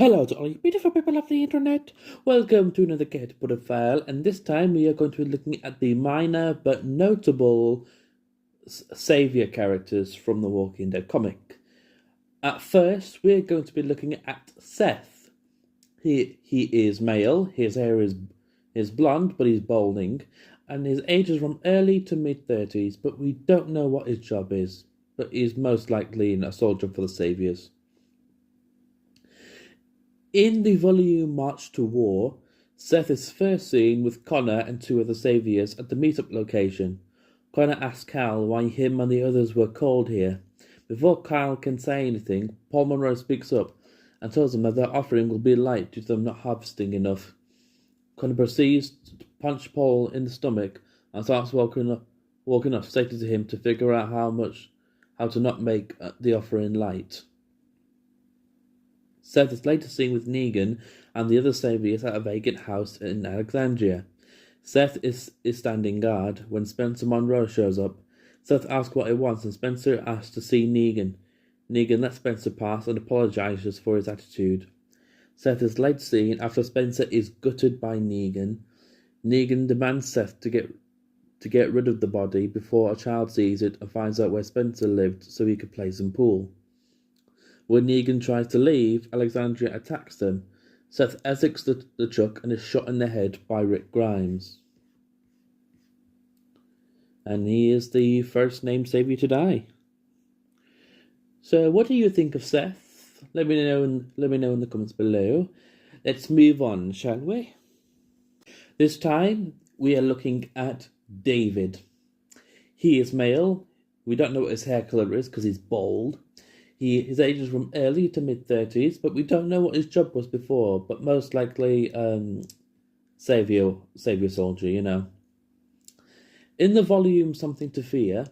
Hello to all you beautiful people of the internet. Welcome to another Get Put a File, and this time we are going to be looking at the minor but notable savior characters from the Walking Dead comic. At first, we're going to be looking at Seth. He is male. His hair is blonde, but he's balding, and his age is from early to mid-30s. But we don't know what his job is. But he's most likely a soldier for the Saviors. In the volume March to War, Seth is first seen with Connor and two other Saviors at the meetup location. Connor asks Cal why him and the others were called here. Before Cal can say anything, Paul Monroe speaks up and tells them that their offering will be light due to them not harvesting enough. Connor proceeds to punch Paul in the stomach and starts walking up, stating to him to figure out how to not make the offering light. Seth is later seen with Negan and the other Saviors at a vacant house in Alexandria. Seth is standing guard when Spencer Monroe shows up. Seth asks what he wants and Spencer asks to see Negan. Negan lets Spencer pass and apologizes for his attitude. Seth is later seen after Spencer is gutted by Negan. Negan demands Seth to get rid of the body before a child sees it and finds out where Spencer lived so he could play some pool. When Negan tries to leave, Alexandria attacks them. Seth exits the truck and is shot in the head by Rick Grimes. And he is the first named Savior to die. So what do you think of Seth? Let me know in the comments below. Let's move on, shall we? This time we are looking at David. He is male. We don't know what his hair colour is because he's bald. His age is from early to mid-30s, but we don't know what his job was before, but most likely savior soldier, you know. In the volume Something to Fear,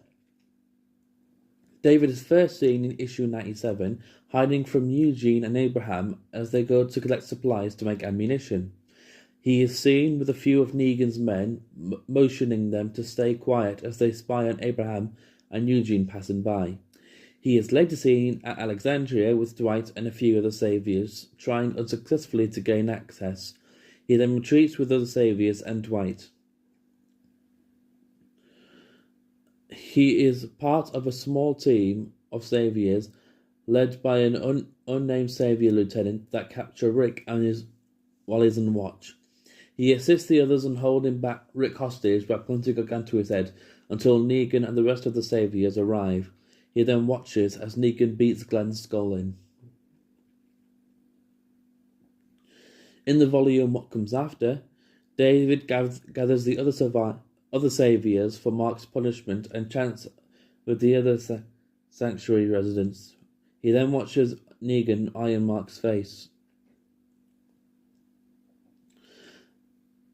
David is first seen in issue 97, hiding from Eugene and Abraham as they go to collect supplies to make ammunition. He is seen with a few of Negan's men, motioning them to stay quiet as they spy on Abraham and Eugene passing by. He is later seen at Alexandria with Dwight and a few other Saviors, trying unsuccessfully to gain access. He then retreats with other Saviors and Dwight. He is part of a small team of Saviors led by an unnamed Savior lieutenant that capture Rick while he's on watch. He assists the others in holding back Rick hostage by pointing a gun to his head until Negan and the rest of the Saviors arrive. He then watches as Negan beats Glenn's skull in. In the volume What Comes After, David gathers the other Saviors for Mark's punishment and chants with the other sanctuary residents. He then watches Negan iron Mark's face.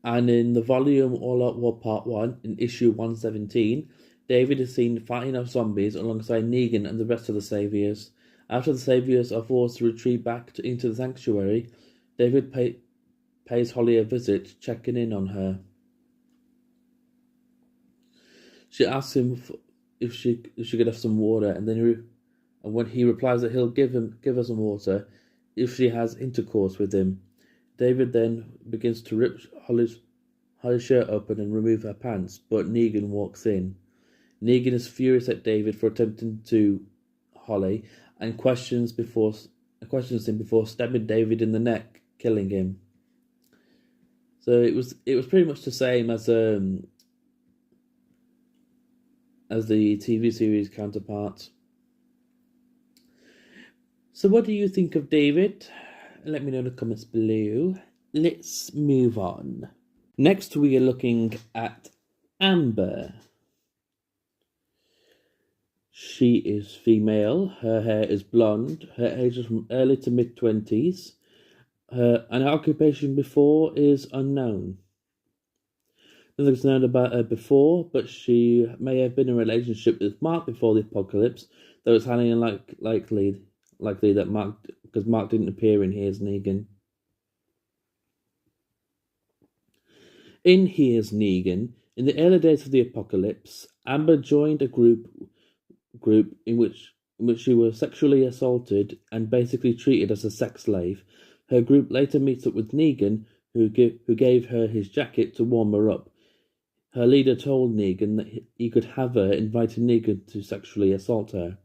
And in the volume All Out War Part 1, in issue 117, David is seen fighting off zombies alongside Negan and the rest of the Saviors. After the Saviors are forced to retreat back into the sanctuary, David pays Holly a visit, checking in on her. She asks him if she could have some water, and when he replies that he'll give her some water if she has intercourse with him. David then begins to rip Holly's shirt open and remove her pants, but Negan walks in. Negan is furious at David for attempting to Holly and questions him before stabbing David in the neck, killing him. So it was pretty much the same as the TV series counterpart. So what do you think of David? Let me know in the comments below. Let's move on. Next we are looking at Amber. She is female, her hair is blonde, her age is from early to mid-20s. Her occupation before is unknown. Nothing's known about her before, but she may have been in a relationship with Mark before the apocalypse, though it's highly likely that because Mark didn't appear in Here's Negan. In Here's Negan, in the early days of the apocalypse, Amber joined a group in which she was sexually assaulted and basically treated as a sex slave. Her group later meets up with Negan, who gave her his jacket to warm her up. Her leader told Negan that he could have her, inviting Negan to sexually assault her.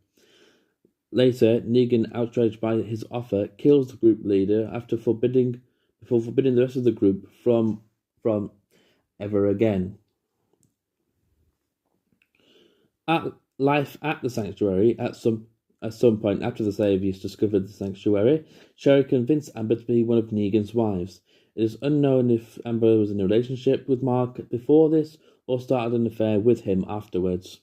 Later, Negan, outraged by his offer, kills the group leader before forbidding the rest of the group from ever again. Life at the sanctuary. At some point after the Saviors discovered the sanctuary, Sherry convinced Amber to be one of Negan's wives. It is unknown if Amber was in a relationship with Mark before this or started an affair with him afterwards.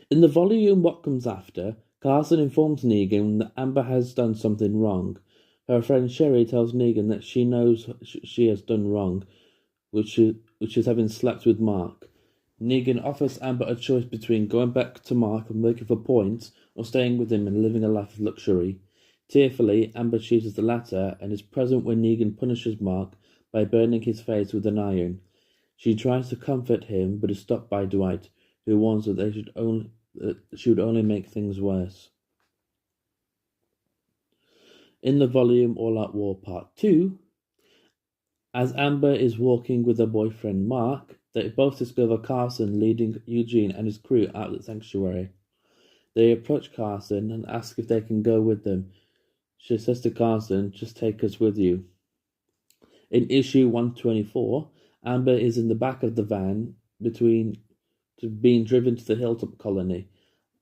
In the volume What Comes After, Carson informs Negan that Amber has done something wrong. Her friend Sherry tells Negan that she knows she has done wrong, which is having slept with Mark. Negan offers Amber a choice between going back to Mark and working for points or staying with him and living a life of luxury. Tearfully, Amber chooses the latter and is present when Negan punishes Mark by burning his face with an iron. She tries to comfort him but is stopped by Dwight, who warns that she would only make things worse. In the volume All Out War Part 2, as Amber is walking with her boyfriend Mark, they both discover Carson leading Eugene and his crew out of the sanctuary. They approach Carson and ask if they can go with them. She says to Carson, "Just take us with you." In issue 124, Amber is in the back of the van being driven to the Hilltop colony.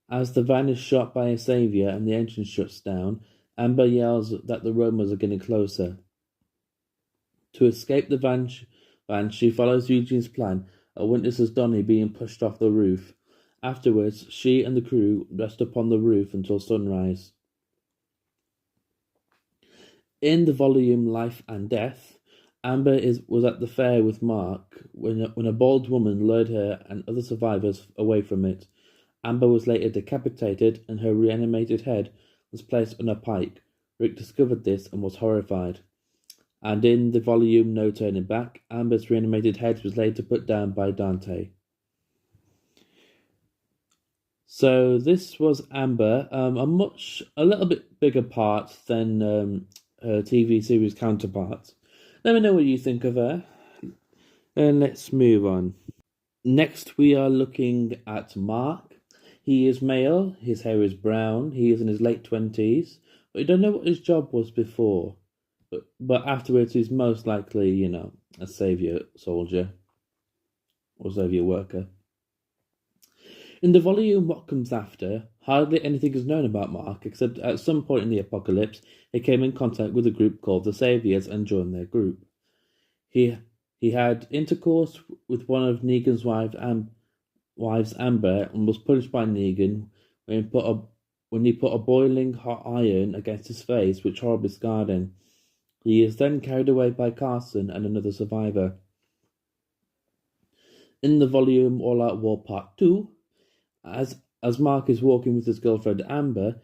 As the van is shot by a savior and the engine shuts down, Amber yells that the Romans are getting closer. To escape the van, she follows Eugene's plan and witnesses Donnie being pushed off the roof. Afterwards, she and the crew rest upon the roof until sunrise. In the volume Life and Death, Amber was at the fair with Mark when a bald woman lured her and other survivors away from it. Amber was later decapitated and her reanimated head was placed on a pike. Rick discovered this and was horrified. And in the volume No Turning Back, Amber's reanimated head was later put down by Dante. So this was Amber, a little bit bigger part than her TV series counterpart. Let me know what you think of her. And let's move on. Next, we are looking at Mark. He is male, his hair is brown, he is in his late 20s, but we don't know what his job was before. But afterwards, he's most likely, a savior soldier or savior worker. In the volume What Comes After, hardly anything is known about Mark, except at some point in the apocalypse, he came in contact with a group called the Saviors and joined their group. He had intercourse with one of Negan's wives, Amber, and was punished by Negan when he put a boiling hot iron against his face, which horribly scarred him. He is then carried away by Carson and another survivor. In the volume All Out War Part 2, as Mark is walking with his girlfriend Amber,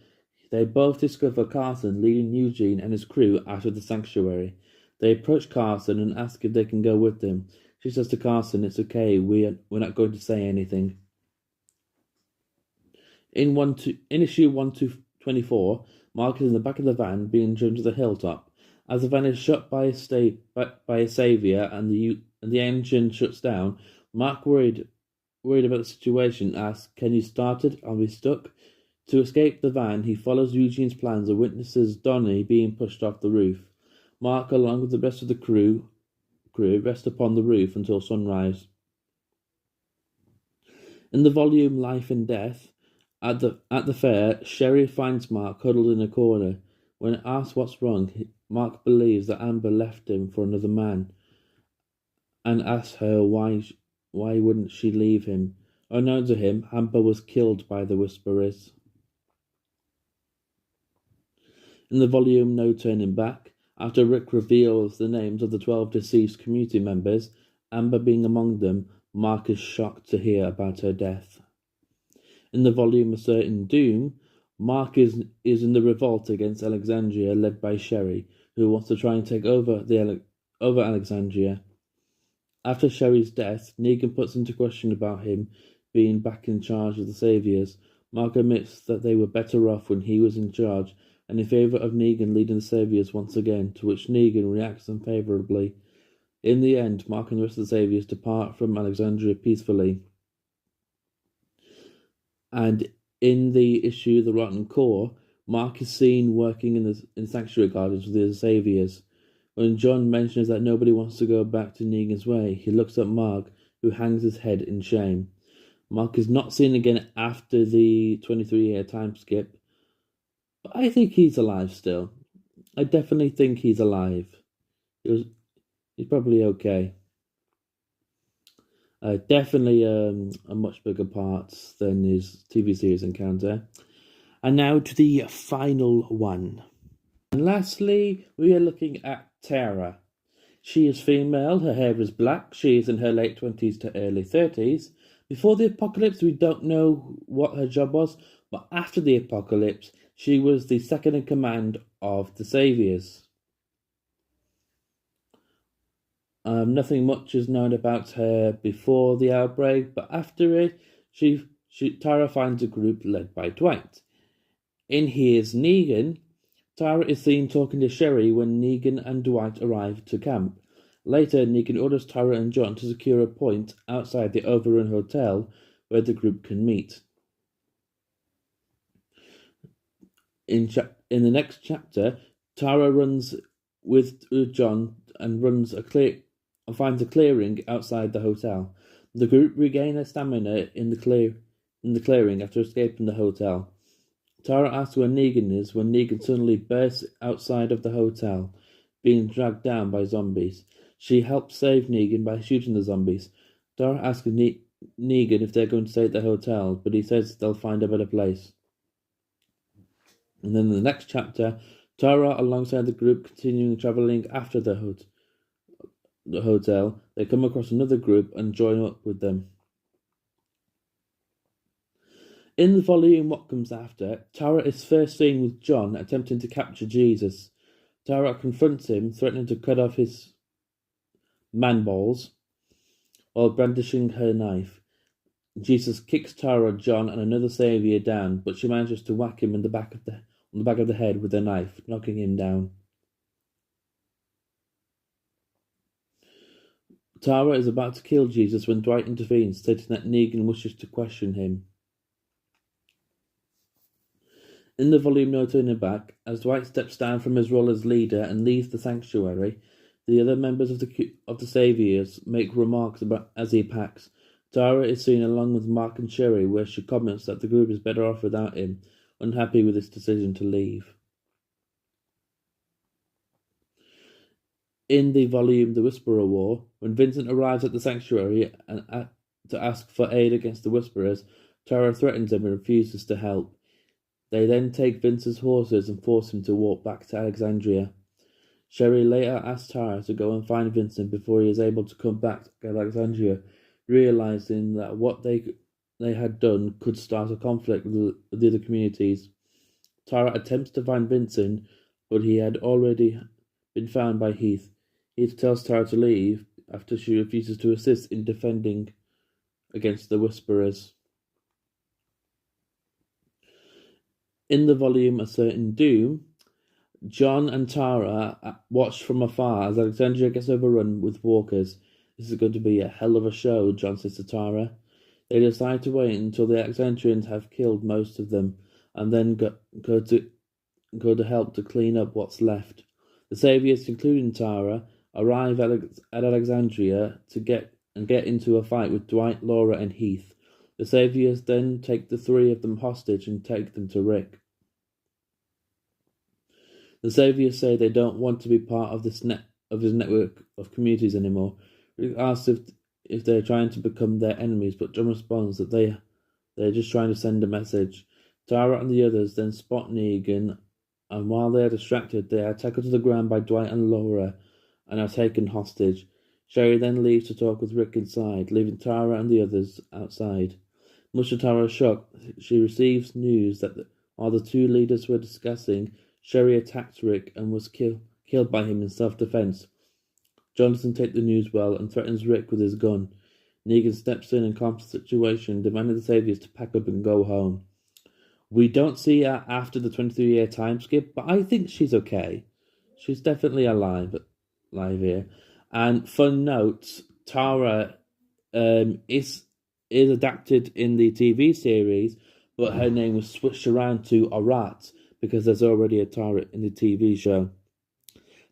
they both discover Carson leading Eugene and his crew out of the sanctuary. They approach Carson and ask if they can go with them. She says to Carson, "It's okay, we're not going to say anything." In issue 124, Mark is in the back of the van being driven to the hilltop. As the van is shot by a savior and the engine shuts down, Mark, worried about the situation, asks, "Can you start it? Are we stuck?" To escape the van, he follows Eugene's plans and witnesses Donnie being pushed off the roof. Mark, along with the rest of the crew, rest upon the roof until sunrise. In the volume Life and Death, at the fair, Sherry finds Mark huddled in a corner. When asked what's wrong, Mark believes that Amber left him for another man, and asks her why wouldn't she leave him. Unknown to him, Amber was killed by the Whisperers. In the volume No Turning Back, after Rick reveals the names of the 12 deceased community members, Amber being among them, Mark is shocked to hear about her death. In the volume A Certain Doom, Mark is in the revolt against Alexandria led by Sherry, who wants to try and take over Alexandria. After Sherry's death, Negan puts into question about him being back in charge of the Saviors. Mark admits that they were better off when he was in charge and in favour of Negan leading the Saviours once again, to which Negan reacts unfavourably. In the end, Mark and the rest of the Saviours depart from Alexandria peacefully. And in the issue The Rotten Core, Mark is seen working in Sanctuary Gardens with the other Saviours. When John mentions that nobody wants to go back to Negan's way, he looks at Mark, who hangs his head in shame. Mark is not seen again after the 23-year time skip, but I think he's alive still. I definitely think he's alive. He's probably okay. Definitely a much bigger part than his TV series Encounter. And now to the final one. And lastly, we are looking at Tara. She is female, her hair is black, she is in her late 20s to early 30s. Before the apocalypse, we don't know what her job was, but after the apocalypse, she was the second in command of the Saviours. Nothing much is known about her before the outbreak, but after it, Tara finds a group led by Dwight. In Here's Negan, Tara is seen talking to Sherry when Negan and Dwight arrive to camp. Later, Negan orders Tara and John to secure a point outside the Overrun Hotel where the group can meet. In the next chapter, Tara runs with John and finds a clearing outside the hotel. The group regain their stamina in the clearing after escaping the hotel. Tara asks where Negan is when Negan suddenly bursts outside of the hotel, being dragged down by zombies. She helps save Negan by shooting the zombies. Tara asks Negan if they're going to stay at the hotel, but he says they'll find a better place. And then in the next chapter, Tara, alongside the group, continuing travelling after the hotel, they come across another group and join up with them. In the volume What Comes After, Tara is first seen with John attempting to capture Jesus. Tara confronts him, threatening to cut off his man-balls while brandishing her knife. Jesus kicks Tara, John, and another Saviour down, but she manages to whack him on the back of the head with her knife, knocking him down. Tara is about to kill Jesus when Dwight intervenes, stating that Negan wishes to question him. In the volume No Turning Back, as Dwight steps down from his role as leader and leaves the sanctuary, the other members of the Saviours make remarks about as he packs. Tara is seen along with Mark and Sherry, where she comments that the group is better off without him, unhappy with his decision to leave. In the volume The Whisperer War, when Vincent arrives at the sanctuary and to ask for aid against the Whisperers, Tara threatens him and refuses to help. They then take Vince's horses and force him to walk back to Alexandria. Sherry later asks Tara to go and find Vincent before he is able to come back to Alexandria, realizing that what they had done could start a conflict with the other communities. Tara attempts to find Vincent, but he had already been found by Heath. Heath tells Tara to leave after she refuses to assist in defending against the Whisperers. In the volume A Certain Doom, John and Tara watch from afar as Alexandria gets overrun with walkers. This is going to be a hell of a show, John says to Tara. They decide to wait until the Alexandrians have killed most of them, and then go to help to clean up what's left. The Saviours, including Tara, arrive at Alexandria to get into a fight with Dwight, Laura, and Heath. The Saviours then take the three of them hostage and take them to Rick. The Saviours say they don't want to be part of his network of communities anymore. Rick asks if they're trying to become their enemies, but John responds that they're just trying to send a message. Tara and the others then spot Negan, and while they are distracted, they are tackled to the ground by Dwight and Laura and are taken hostage. Sherry then leaves to talk with Rick inside, leaving Tara and the others outside. Much to Tara's shock, she receives news that while the two leaders were discussing, Sherry attacked Rick and was killed by him in self-defense. John doesn't take the news well and threatens Rick with his gun. Negan steps in and calms the situation, demanding the Saviours to pack up and go home. We don't see her after the 23-year time skip, but I think she's okay. She's definitely alive here. And fun note, Tara is adapted in the TV series, but her name was switched around to Arat because there's already a Tara in the TV show.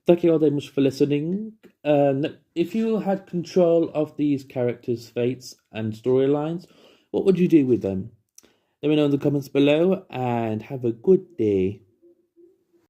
Thank you all very much for listening. If you had control of these characters' fates and storylines, what would you do with them? Let me know in the comments below and have a good day.